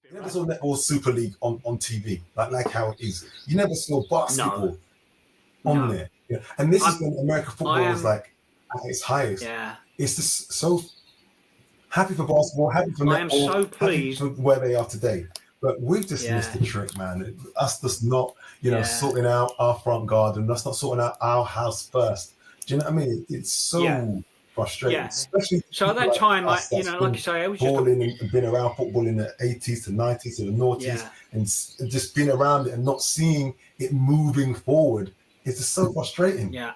You never saw Netball Super League on TV, like how it is. You never saw basketball on there. Yeah. And this is when American football was like at its highest. Yeah. It's just so happy for basketball, happy for netball, I am so pleased happy for where they are today. But we've just missed the trick, man. Us just not, sorting out our front garden, us not sorting out our house first. Do you know what I mean? It's so frustrating, especially so at that time, like you say, I was and been around football in the 80s to 90s to the noughties, and just being around it and not seeing it moving forward. It's just so frustrating. Yeah,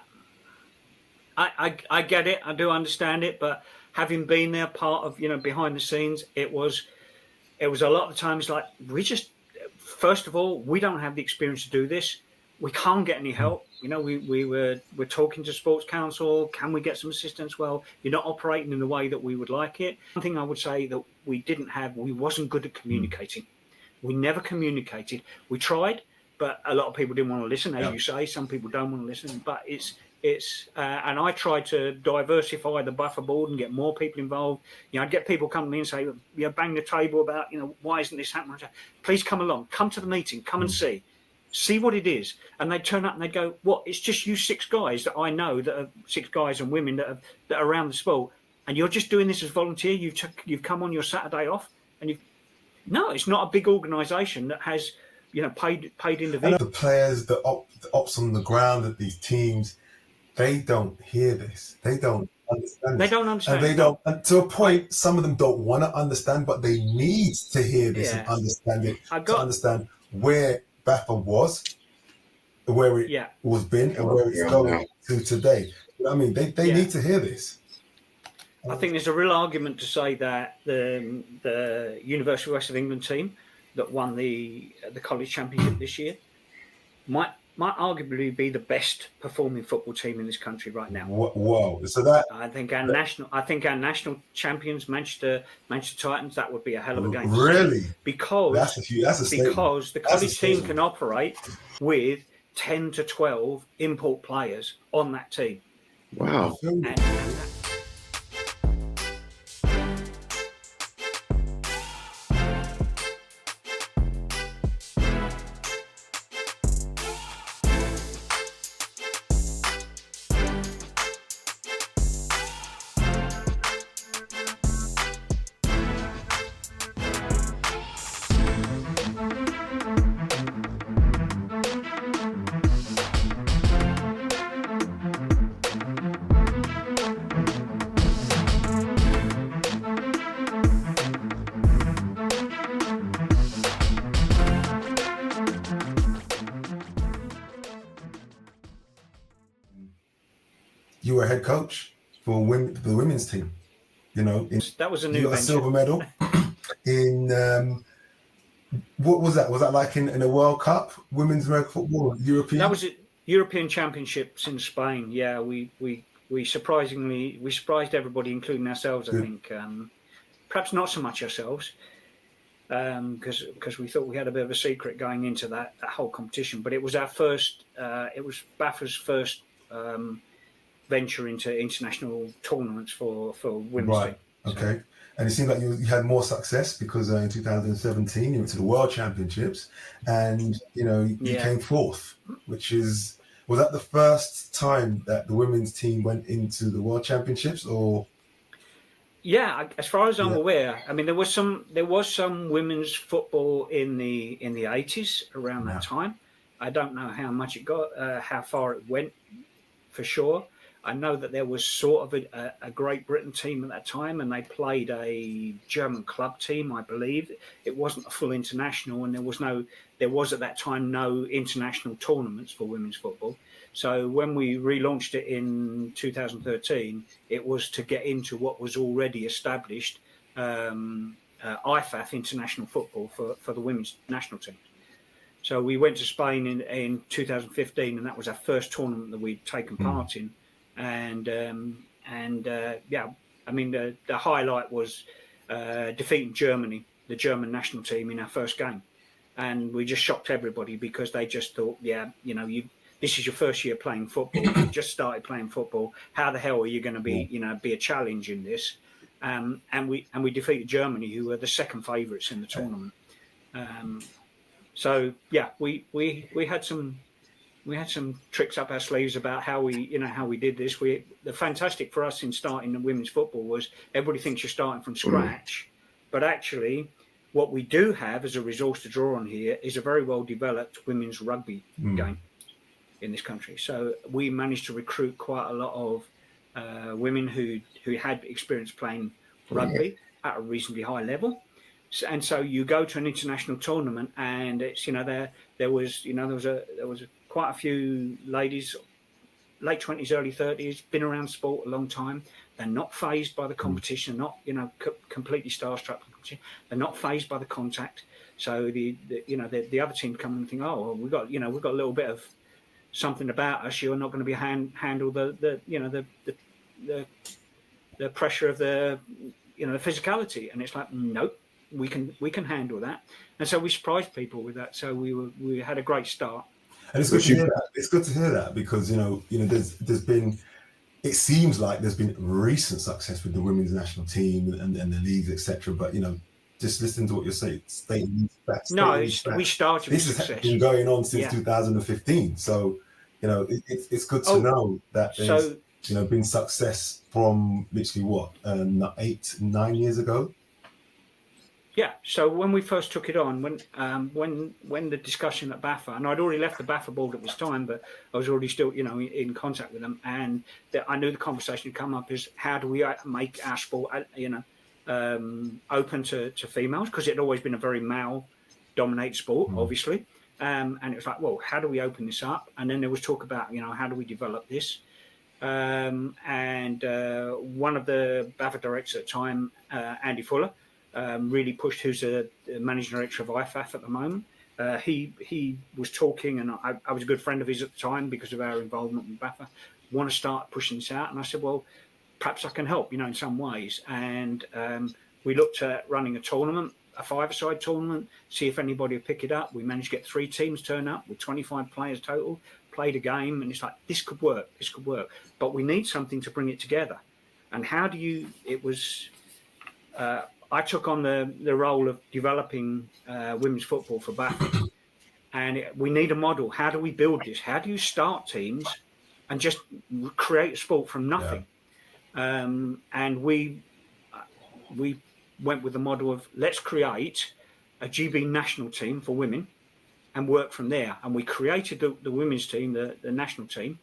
I get it. I do understand it, but having been there, part of behind the scenes, it was a lot of times like first of all, we don't have the experience to do this. We can't get any help. We're talking to Sports Council. Can we get some assistance? Well, you're not operating in the way that we would like it. One thing I would say that we wasn't good at communicating. We never communicated. We tried, but a lot of people didn't want to listen. As you say, some people don't want to listen. But and I tried to diversify the BAFA board and get more people involved. I'd get people come to me and say, bang the table about, why isn't this happening? Please come along, come to the meeting, come and see what it is. And they'd turn up and they'd go, what? It's just you 6 guys that I know, that are 6 guys and women that are around the sport, and you're just doing this as volunteer. You've come on your Saturday off, and no, it's not a big organisation that has paid individuals. The players, the ops on the ground at these teams, they don't hear this. They don't understand. They don't understand. And to a point, some of them don't want to understand, but they need to hear this and understand it to understand where BAFA was, where it was been, and where it's going to today. I mean, they need to hear this. I think there's a real argument to say that the University of West of England team that won the college championship this year might arguably be the best performing football team in this country right now. Whoa! So that I think our national champions, Manchester Titans, that would be a hell of a game. Really? Because the college team can operate with 10 to 12 import players on that team. Wow. You were head coach for the women's team. That was a new venture. A silver medal in what was that? Was that like in a World Cup, women's American football, European? That was European Championships in Spain. Yeah, we surprised everybody, including ourselves. I think perhaps not so much ourselves, because we thought we had a bit of a secret going into that whole competition. But it was our first. It was BAFA's first venture into international tournaments for women's team. Okay. And it seemed like you had more success because in 2017 you went to the World Championships and you came 4th, was that the first time that the women's team went into the World Championships, or? Yeah, as far as I'm aware, I mean there was some women's football in the 80s around that time. I don't know how much it got, how far it went, for sure. I know that there was sort of a Great Britain team at that time, and they played a German club team, I believe. It wasn't a full international, and there was at that time no international tournaments for women's football. So when we relaunched it in 2013, it was to get into what was already established IFAF international football for the women's national team. So we went to Spain in 2015, and that was our first tournament that we'd taken part in. And I mean the highlight was defeating Germany, the German national team, in our first game, and we just shocked everybody because they just thought, this is your first year playing football, you just started playing football, how the hell are you going to be a challenge in this? And we defeated Germany, who were the second favourites in the tournament. So yeah, we had some tricks up our sleeves about how we did this. The fantastic for us in starting the women's football was everybody thinks you're starting from scratch, but actually what we do have as a resource to draw on here is a very well developed women's rugby game in this country. So we managed to recruit quite a lot of women who had experience playing rugby at a reasonably high level. And so you go to an international tournament, and it's there was quite a few ladies, late 20s, early 30s, been around sport a long time. They're not phased by the competition, not completely starstruck. They're not phased by the contact. So the other team come and think, oh, well, we've got a little bit of something about us. You're not going to be handle the pressure of the physicality. And it's like, nope. We can handle that, and so we surprised people with that. So we had a great start. And it's good to hear that. It's good to hear that because there's been, it seems like there's been recent success with the women's national team and the leagues, etc. But just listening to what you're saying, we started. This has been going on since 2015. So it's good to know that there's been success from literally 8-9 years ago. Yeah. So when we first took it on, when the discussion at BAFA, and I'd already left the BAFA board at this time, but I was already still in contact with them, and I knew the conversation had come up is how do we make our sport open to females, because it had always been a very male dominated sport, obviously, and it was like, well, how do we open this up? And then there was talk about how do we develop this, and one of the BAFA directors at the time, Andy Fuller, really pushed, who's a managing director of IFAF at the moment. He was talking, and I was a good friend of his at the time because of our involvement with BAFA. Want to start pushing this out, and I said, well, perhaps I can help, in some ways. And we looked at running a tournament, a five-a-side tournament, see if anybody would pick it up. We managed to get 3 teams turn up with 25 players total, played a game, and it's like, this could work, but we need something to bring it together. And how do you? It was. I took on the role of developing women's football for BAFA, and we need a model. How do we build this? How do you start teams and just create a sport from nothing? Yeah. And we went with the model of let's create a GB national team for women and work from there. And we created the women's team, the national team,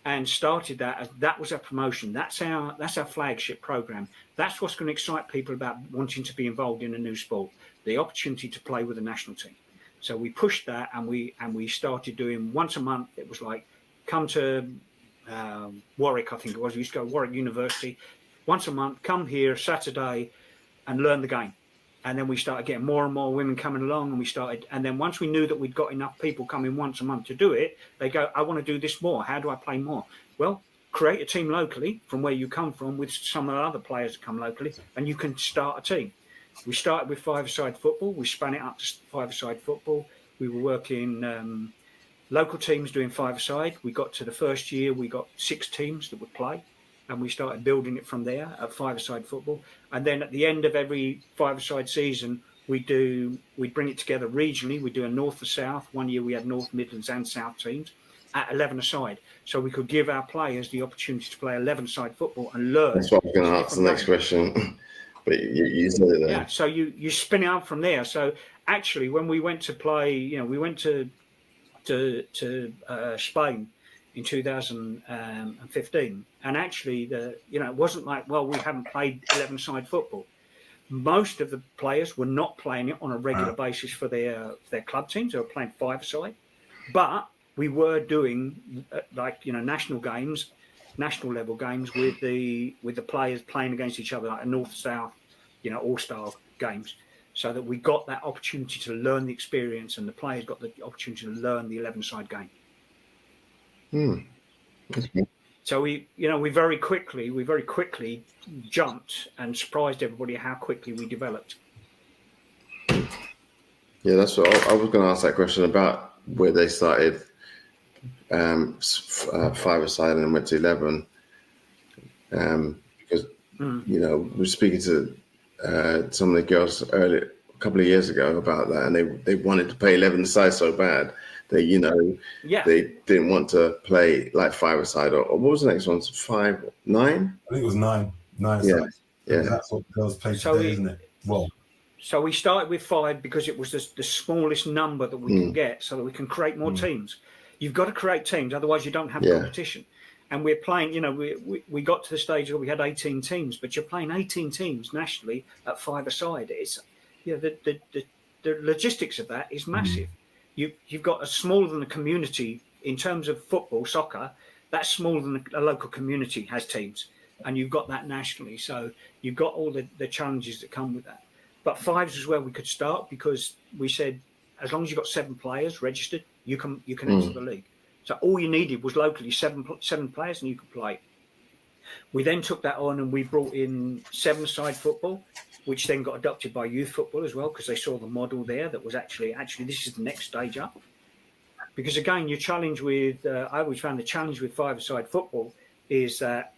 and started that. That was our promotion. That's our flagship program. That's what's going to excite people about wanting to be involved in a new sport, the opportunity to play with the national team. So we pushed that, and we started doing once a month. It was like, come to Warwick, I think it was. We used to go to Warwick University once a month. Come here Saturday and learn the game. And then we started getting more and more women coming along, and then once we knew that we'd got enough people coming once a month to do it, they go, I want to do this more. How do I play more? Well, create a team locally from where you come from with some of the other players that come locally, and you can start a team. We started with five-a-side football. We span it up to five-a-side football. We were working local teams doing five-a-side. We got to the first year, we got 6 teams that would play, and we started building it from there at five-a-side football. And then at the end of every five-a-side season, we'd bring it together regionally. We do a north to south. One year we had North, Midlands and South teams at 11-a-side. So we could give our players the opportunity to play 11-a-side football and learn. That's what I was going to ask the next question. But you said it there. Yeah, so you spin it out from there. So actually, when we went to play, we went to Spain in 2015, and actually it wasn't like, well, we haven't played 11-side football. Most of the players were not playing it on a regular basis for their club teams. They were playing five-a-side, but we were doing national games, national level games with the players playing against each other, like a north-south, all-star games, so that we got that opportunity to learn the experience, and the players got the opportunity to learn the 11-side game. So we very quickly jumped and surprised everybody how quickly we developed. Yeah, that's what I was going to ask that question about, where they started 5-a-side and went to 11. Because we were speaking to some of the girls a couple of years ago about that, and they wanted to play 11-a-side so bad that they didn't want to play like 5-a-side or what was the next one? 5, 9? I think it was 9 Yeah, sides. yeah. That's what girls play today, isn't it? Well, so we started with 5 because it was the smallest number that we can get, so that we can create more teams. You've got to create teams, otherwise you don't have competition. And we're playing, we got to the stage where we had 18 teams, but you're playing 18 teams nationally at 5-a-side. It's the logistics of that is massive. You've got a smaller than a community in terms of football, soccer. That's smaller than a local community has teams, and you've got that nationally. So you've got all the challenges that come with that. But 5s is where we could start because we said as long as you've got 7 players registered, you can enter the league. So all you needed was locally 7 players, and you could play. We then took that on and we brought in 7-a-side football, which then got adopted by youth football as well, because they saw the model there that was actually this is the next stage up. Because again, your challenge with I always found the challenge with 5-a-side football is that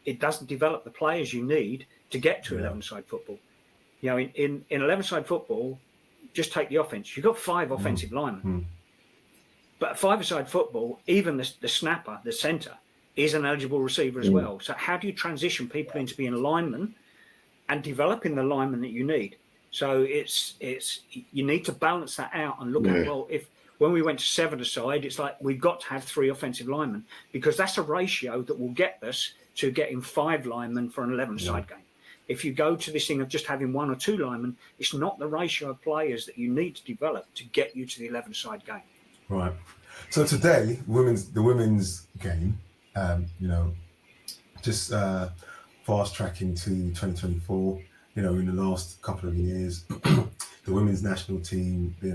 it doesn't develop the players you need to get to 11-a-side football. In 11-a-side football, just take the offense. You've got 5 offensive linemen. But 5-a-side football, even the snapper, the centre, is an eligible receiver as well. So how do you transition people into being linemen and developing the linemen that you need? So it's you need to balance that out and look at, well, if when we went to 7-a-side, it's like we've got to have 3 offensive linemen, because that's a ratio that will get us to getting 5 linemen for an 11-a-side game. If you go to this thing of just having 1 or 2 linemen, it's not the ratio of players that you need to develop to get you to the 11-a-side game. Right. So today, the women's game, just fast tracking to 2024. In the last couple of years, the women's national team, they've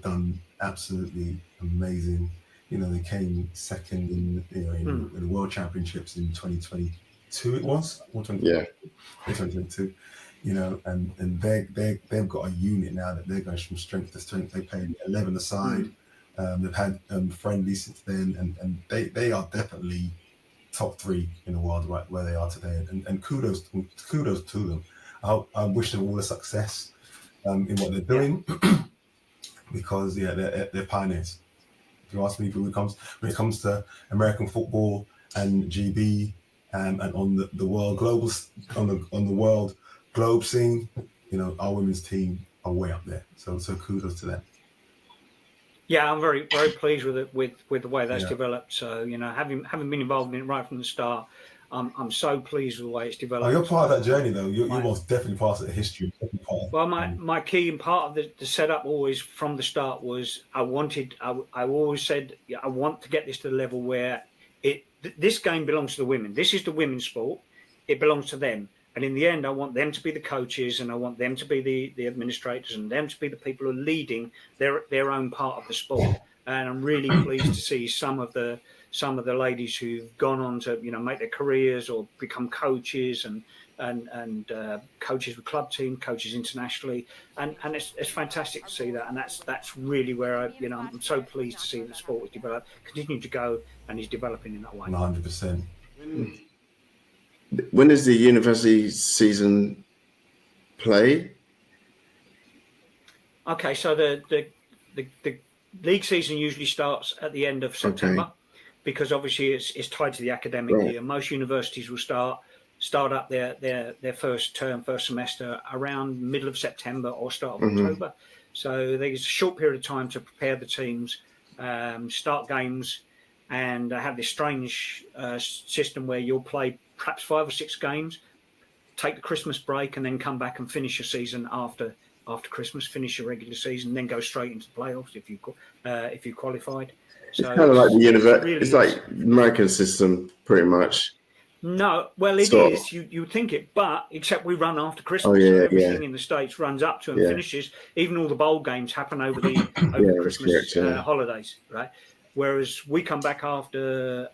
done absolutely amazing. They came second in the World Championships in 2022. It was or 2022. And they've got a unit now that they're going from strength to strength. They played 11-a-side. They've had friendlies since then, and they are definitely top 3 in the world right where they are today. And kudos to them. I wish them all the success in what they're doing because they're pioneers. If you ask me, when it comes to American football and GB and on the world global on the world globe scene, our women's team are way up there. So kudos to them. Yeah, I'm very, very pleased with it, with the way that's developed. So having been involved in it right from the start, I'm so pleased with the way it's developed. Oh, you're part of that journey, though. You're most definitely part of the history. Well, my key and part of the setup always from the start was I always said I want to get this to the level where this game belongs to the women. This is the women's sport. It belongs to them. And in the end, I want them to be the coaches, and I want them to be the administrators, and them to be the people who are leading their own part of the sport. And I'm really pleased to see some of the ladies who've gone on to make their careers or become coaches and coaches with club team, coaches internationally, and it's fantastic to see that. And that's really where I'm so pleased to see the sport has developed, continue to go, and is developing in that way. 100%. When does the university season play? Okay, so the league season usually starts at the end of September, because obviously it's tied to the academic year. Most universities will start up their first semester around middle of September or start of October. So there's a short period of time to prepare the teams, start games, and have this strange system where you'll play perhaps 5 or 6 games, take the Christmas break, and then come back and finish your season after Christmas, finish your regular season, then go straight into the playoffs if you qualified. So it's kind of like the university. It's like American system, pretty much. No, well, it is. You think it, but except we run after Christmas. So everything in the States runs up to and finishes. Even all the bowl games happen over the Christmas holidays, right? Whereas we come back after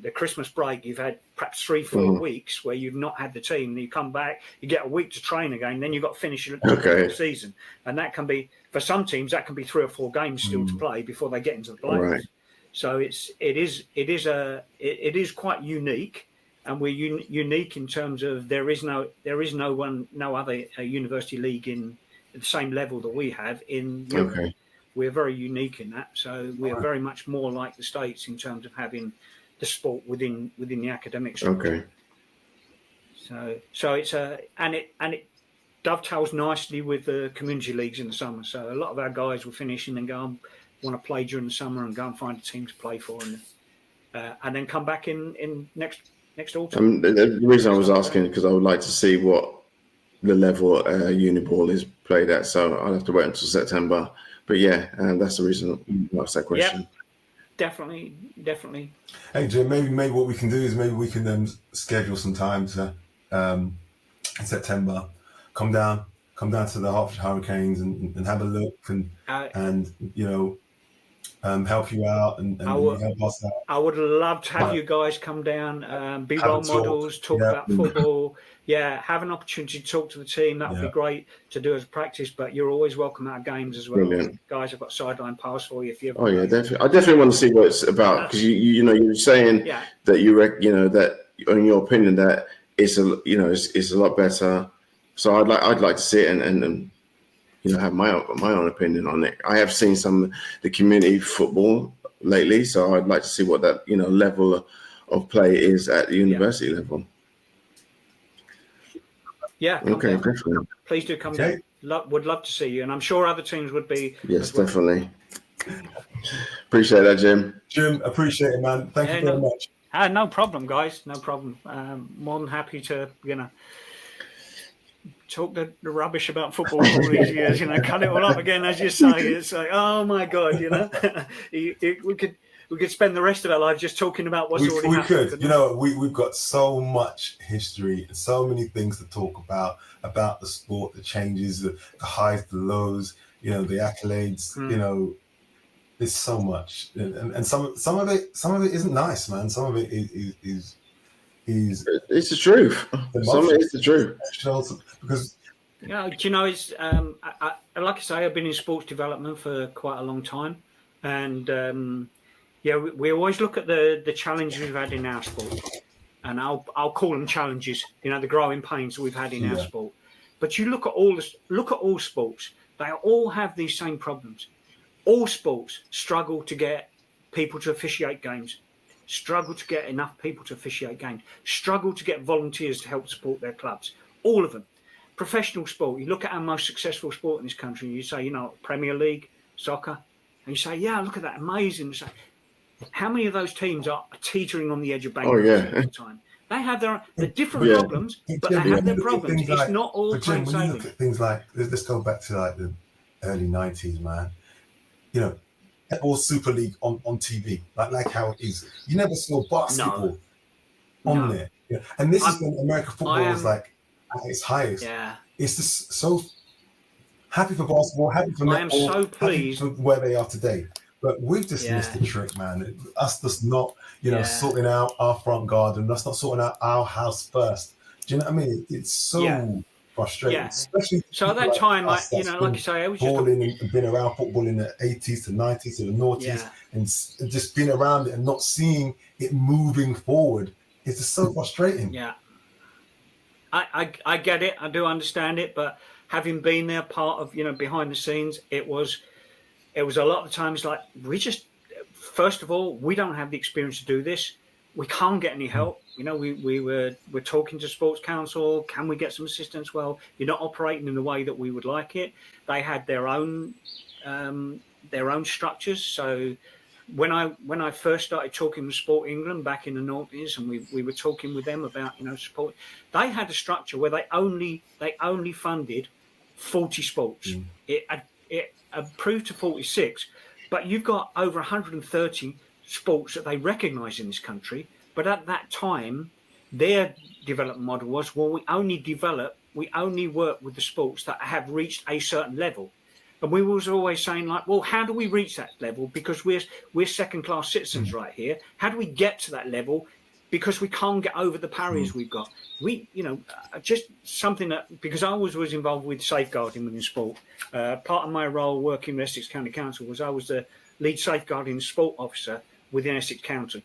the Christmas break, you've had perhaps 3-4 weeks where you've not had the team. You come back, you get a week to train again, then you've got to finish the season. And that can be, for some teams, that can be 3 or 4 games still to play before they get into the playoffs. Right. So it is quite unique. and we're unique in terms of there is no other university league in at the same level that we have in Europe. Okay. We're very unique in that, so we're very much more like the States in terms of having the sport within the academic structure. Okay. So it's and it dovetails nicely with the community leagues in the summer. So a lot of our guys will finish and then go and want to play during the summer and go and find a team to play for, and then come back in next autumn. The reason I was asking because I would like to see what the level uniball is played at. So I'll have to wait until September. But yeah, that's the reason I asked that question. Yep, definitely. Hey Jim, maybe what we can do is maybe we can schedule some time to in September, come down to the Hertfordshire Hurricanes and have a look and help you out and help us out. I would love to have you guys come down, be role models, talk about football. Yeah, have an opportunity to talk to the team. That would be great to do as practice. But you're always welcome at our games as well. Brilliant. Guys, I've got sideline pass for you if you ever. Oh yeah, definitely. I definitely want to see what it's about because you were saying that that in your opinion that it's a lot better. So I'd like to see it and have my own opinion on it. I have seen some of the community football lately, so I'd like to see what that level of play is at the university level. Yeah. Okay, definitely. Please do come down. Would love to see you, and I'm sure other teams would be. Yes, definitely. Appreciate that, Jim. Jim, appreciate it, man. Thank you very much. No problem, guys. No problem. More than happy to talk the rubbish about football for all these years, cut it all up again, as you say. It's like, oh my God, we could spend the rest of our lives just talking about what's already happened. We could. We've got so much history and so many things to talk about the sport, the changes, the highs, the lows, the accolades, there's so much. And some of it isn't nice, man. Some of it is it's the truth. Some of it is the truth. Because it's like I say, I've been in sports development for quite a long time, and we always look at the challenges we've had in our sport, and I'll call them challenges. The growing pains that we've had in our sport. But you look at all sports; they all have these same problems. All sports struggle to get people to officiate games. Struggle to get enough people to officiate games, struggle to get volunteers to help support their clubs, all of them. Professional sport, you look at our most successful sport in this country, and you say, Premier League, soccer, and you say, yeah, look at that, amazing. You say, how many of those teams are teetering on the edge of bankruptcy all the time? They have their different problems, but they have their problems. It's not all plain sailing. When you look at things like, let's go back to like the early 90s, man. Netball Super League on TV, like how it is. You never saw basketball on there. Yeah. And this is when American football was like at its highest. Yeah. It's just so happy for basketball, happy for netball, I am so pleased happy for where they are today. But we've just missed the trick, man. Us just not, sorting out our front garden, us not sorting out our house first. Do you know what I mean? It's so frustrating. Especially so at that time, like you say, I was and been around football in the 80s to 90s to the noughties and just been around it and not seeing it moving forward. It's just so frustrating. Yeah. I get it. I do understand it. But having been there, part of, behind the scenes, it was a lot of times like first of all, we don't have the experience to do this. We can't get any help. We're talking to Sports Council. Can we get some assistance? Well, you're not operating in the way that we would like it. They had their own structures. So when I first started talking with Sport England back in the noughties, and we were talking with them about support, they had a structure where they only funded 40 sports. It approved to 46, but you've got over 130 sports that they recognise in this country. But at that time, their development model was, well, we only work with the sports that have reached a certain level. And we was always saying, like, well, how do we reach that level? Because we're second-class citizens right here. How do we get to that level? Because we can't get over the barriers we've got. Just something that, because I was involved with safeguarding within sport. Part of my role working with Essex County Council was I was the lead safeguarding sport officer within Essex County.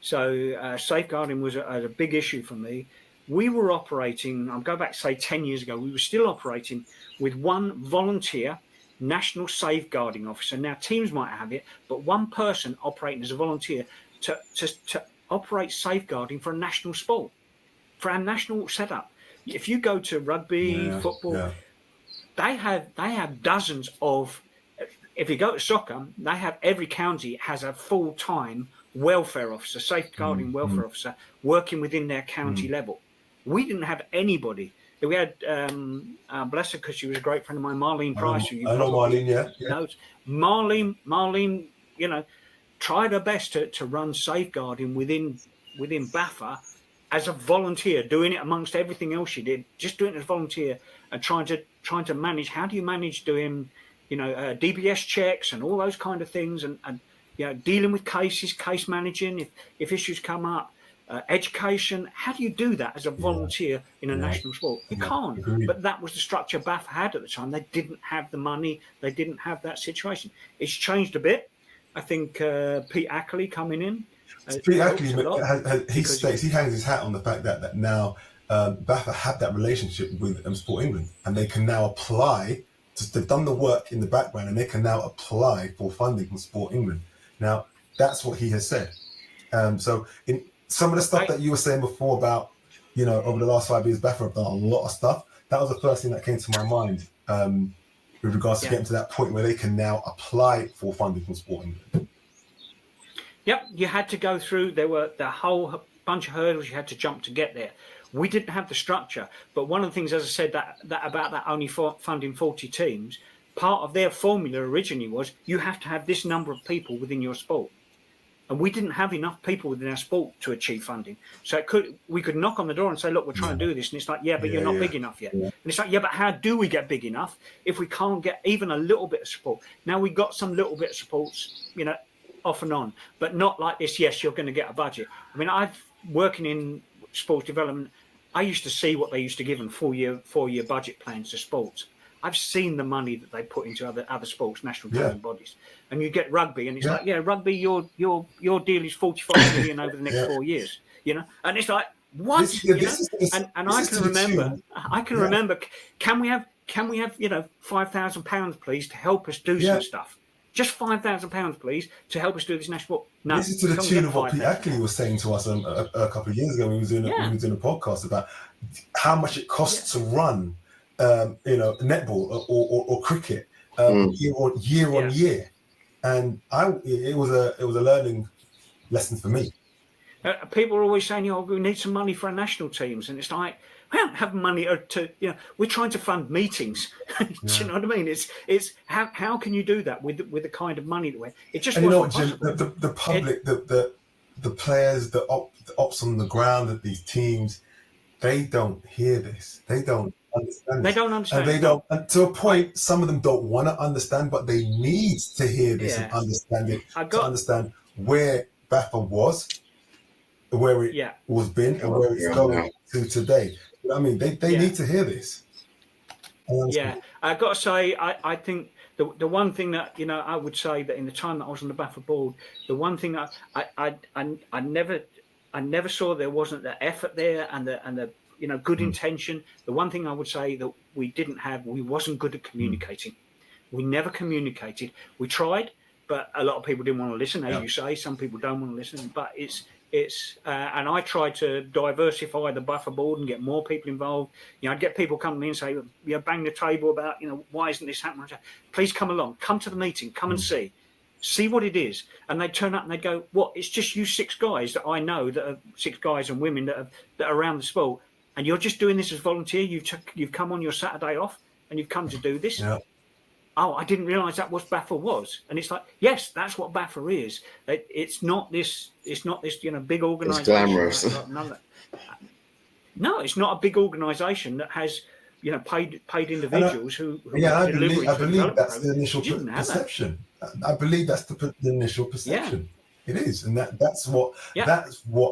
So safeguarding was a big issue for me. We were operating, I'll go back, say 10 years ago, we were still operating with one volunteer national safeguarding officer. Now teams might have it, but one person operating as a volunteer to operate safeguarding for a national sport, for our national setup. If you go to rugby, football, they have dozens of. If you go to soccer, they have, every county has a full-time welfare officer, safeguarding welfare officer, working within their county level. We didn't have anybody. We had, bless her, because she was a great friend of mine, Marlene Price. I know Marlene, yeah. Marlene, you know, tried her best to run safeguarding within BAFA as a volunteer, doing it amongst everything else she did, just doing it as a volunteer and trying to manage. How do you manage doing, you know, DBS checks and all those kind of things, and you know, dealing with cases, case managing if issues come up, education. How do you do that as a volunteer in a national sport? You can't. But that was the structure BAFA had at the time. They didn't have the money. They didn't have that situation. It's changed a bit. I think Pete Ackley coming in. Pete Ackley, he hangs his hat on the fact that now BAFA have that relationship with Sport England, and they can now apply. They've done the work in the background, and they can now apply for funding from Sport England. Now, that's what he has said. So in some of the stuff that you were saying before about, you know, over the last 5 years, BAFA have done a lot of stuff. That was the first thing that came to my mind with regards to getting to that point where they can now apply for funding from Sport England. Yep, you had to go through, there were the whole bunch of hurdles you had to jump to get there. We didn't have the structure, but one of the things, as I said, that about that only funding 40 teams, part of their formula originally was you have to have this number of people within your sport. And we didn't have enough people within our sport to achieve funding. So we could knock on the door and say, look, we're trying to do this. And it's like, but you're not big enough yet. And it's like, but how do we get big enough if we can't get even a little bit of support? Now we got some little bit of supports, you know, off and on, but not like this. Yes, you're going to get a budget. I mean, working in sports development, I used to see what they used to give them 4-year budget plans to sports. I've seen the money that they put into other sports, national governing bodies, and you get rugby, and it's like, rugby, your deal is 45 million over the next 4 years, you know, and it's like, what? And I can remember. Can we have you know, £5,000 please to help us do some stuff? Just £5,000 please to help us do this national. No, this is to the tune of what Pete Ackley was saying to us a couple of years ago when we was doing a podcast about how much it costs to run, you know, netball or cricket year on year, and it was a learning lesson for me. People are always saying, we need some money for our national teams, and it's like, we don't have money to, you know, we're trying to fund meetings. Do you know what I mean? It's how can you do that with the kind of money that we're, it just wasn't possible. Jim, the public, the players, the ops on the ground at these teams, they don't hear this. They don't understand. They don't understand. And they don't, and to a point, some of them don't want to understand, but they need to hear this and understand it to understand where BAFA was, where it was been, and where it's going to today. I mean, they need to hear this. Yeah, I've got to say, I think the one thing that, you know, I would say that in the time that I was on the BAFA board, the one thing that I never saw there wasn't the effort there and the you know, good intention. The one thing I would say that we didn't have, we wasn't good at communicating. We never communicated. We tried, but a lot of people didn't want to listen. As you say, some people don't want to listen. But it's and I tried to diversify the BAFA board and get more people involved. You know, I'd get people come to me and say, you know, bang the table about, you know, why isn't this happening? Please come along, come to the meeting, come and see what it is. And they'd turn up and they'd go, what? It's just you 6 guys that I know, that are 6 guys and women that are around the sport, and you're just doing this as volunteer. You've come on your Saturday off and you've come to do this. Yeah. Oh, I didn't realise that was BAFA was. And it's like, yes, that's what BAFA is. It's not this, you know, big organisation. It's glamorous. No, it's not a big organisation that has, you know, paid individuals who I believe that's the initial perception. I believe that's the initial perception. It is, and that's what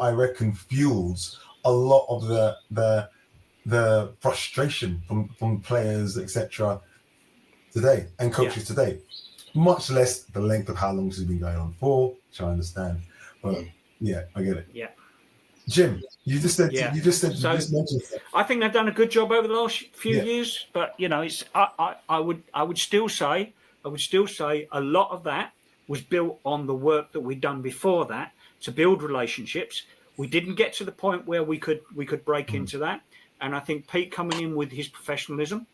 I reckon fuels a lot of the frustration from players, etc. today and coaches today, much less the length of how long this has been going on for, which I understand. But Yeah, I get it. Yeah. Jim, you just said. Yeah. You just mentioned. I think they've done a good job over the last few Yeah. years, but you know, it's I would still say a lot of that was built on the work that we'd done before that to build relationships. We didn't get to the point where we could break into that, and I think Pete coming in with his professionalism,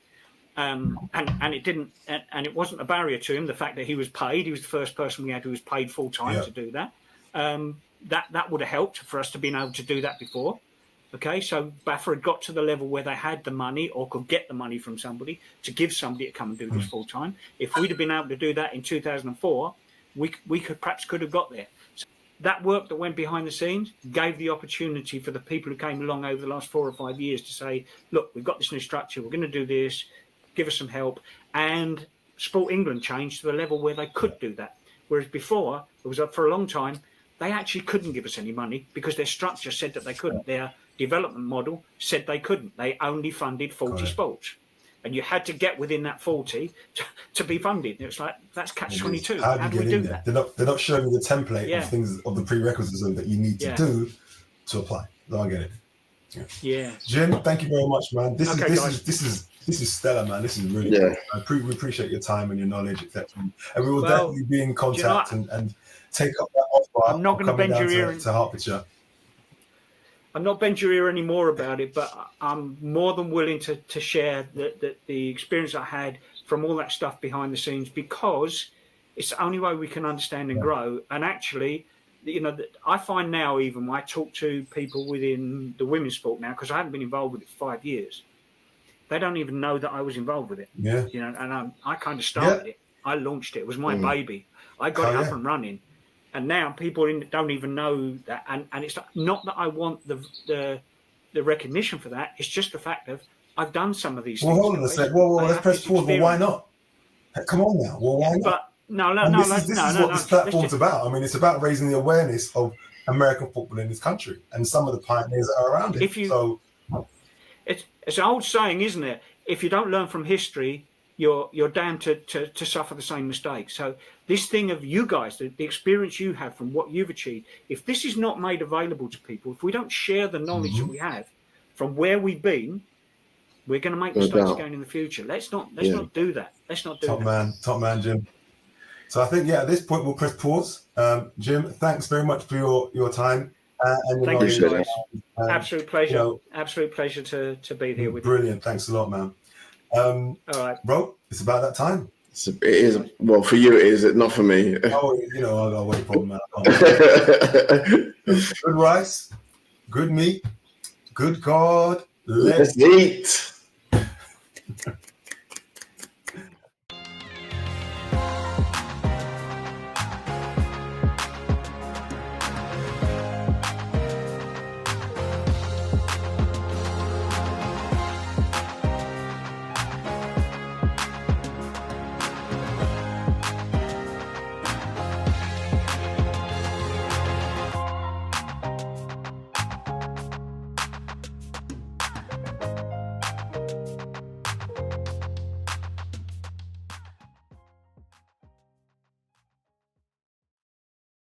and it didn't, and it wasn't a barrier to him. The fact that he was paid, he was the first person we had who was paid full time to do that. That would have helped for us to be able to do that before. Okay, so BAFA had got to the level where they had the money or could get the money from somebody to give somebody to come and do this full time. If we'd have been able to do that in 2004, we could have got there. So that work that went behind the scenes gave the opportunity for the people who came along over the last 4 or 5 years to say, look, we've got this new structure, we're going to do this, give us some help. And Sport England changed to the level where they could do that. Whereas before, it was up for a long time, they actually couldn't give us any money because their structure said that they couldn't. Their development model said they couldn't. They only funded 40 sports. And you had to get within that 40 to be funded. It was like, that's catch-22. How do we do that? They're not showing you the template of things, of the prerequisites that you need to do to apply. No, I get it. Yeah. Jim, thank you very much, man. This is stellar, man. This is really good. We appreciate your time and your knowledge, etc. And we will definitely be in contact and take up that offer. I'm not going to bend your ear to Hertfordshire. I'm not bend your ear anymore about it, but I'm more than willing to share the experience I had from all that stuff behind the scenes, because it's the only way we can understand and grow. And actually, you know, I find now, even when I talk to people within the women's sport now, because I haven't been involved with it for 5 years, they don't even know that I was involved with it. Yeah. You know, and I kind of started it. I launched it. It was my baby. I got it up and running. And now people don't even know that. And it's not that I want the recognition for that. It's just the fact of I've done some of these things. Hold on a sec. Let's press pause. Well, why not? Come on now. Well, why not? But no. This is what this platform's about. I mean, it's about raising the awareness of American football in this country and some of the pioneers that are around it. It's an old saying, isn't it? If you don't learn from history, you're damned to suffer the same mistakes. So this thing of you guys, the experience you have from what you've achieved, if this is not made available to people, if we don't share the knowledge that we have from where we've been, we're going to make mistakes again in the future. Let's not do that. Let's not do that. Top man, Jim. So I think, at this point we'll press pause. Jim, thanks very much for your time. Thank you, guys. Absolute pleasure. Absolute pleasure to be here with you. Brilliant. Thanks a lot, man. All right, bro, it's about that time. It is. Well, for you, it is. Not for me. Oh, I got one problem, man. Good rice, good meat, good God. Let's eat.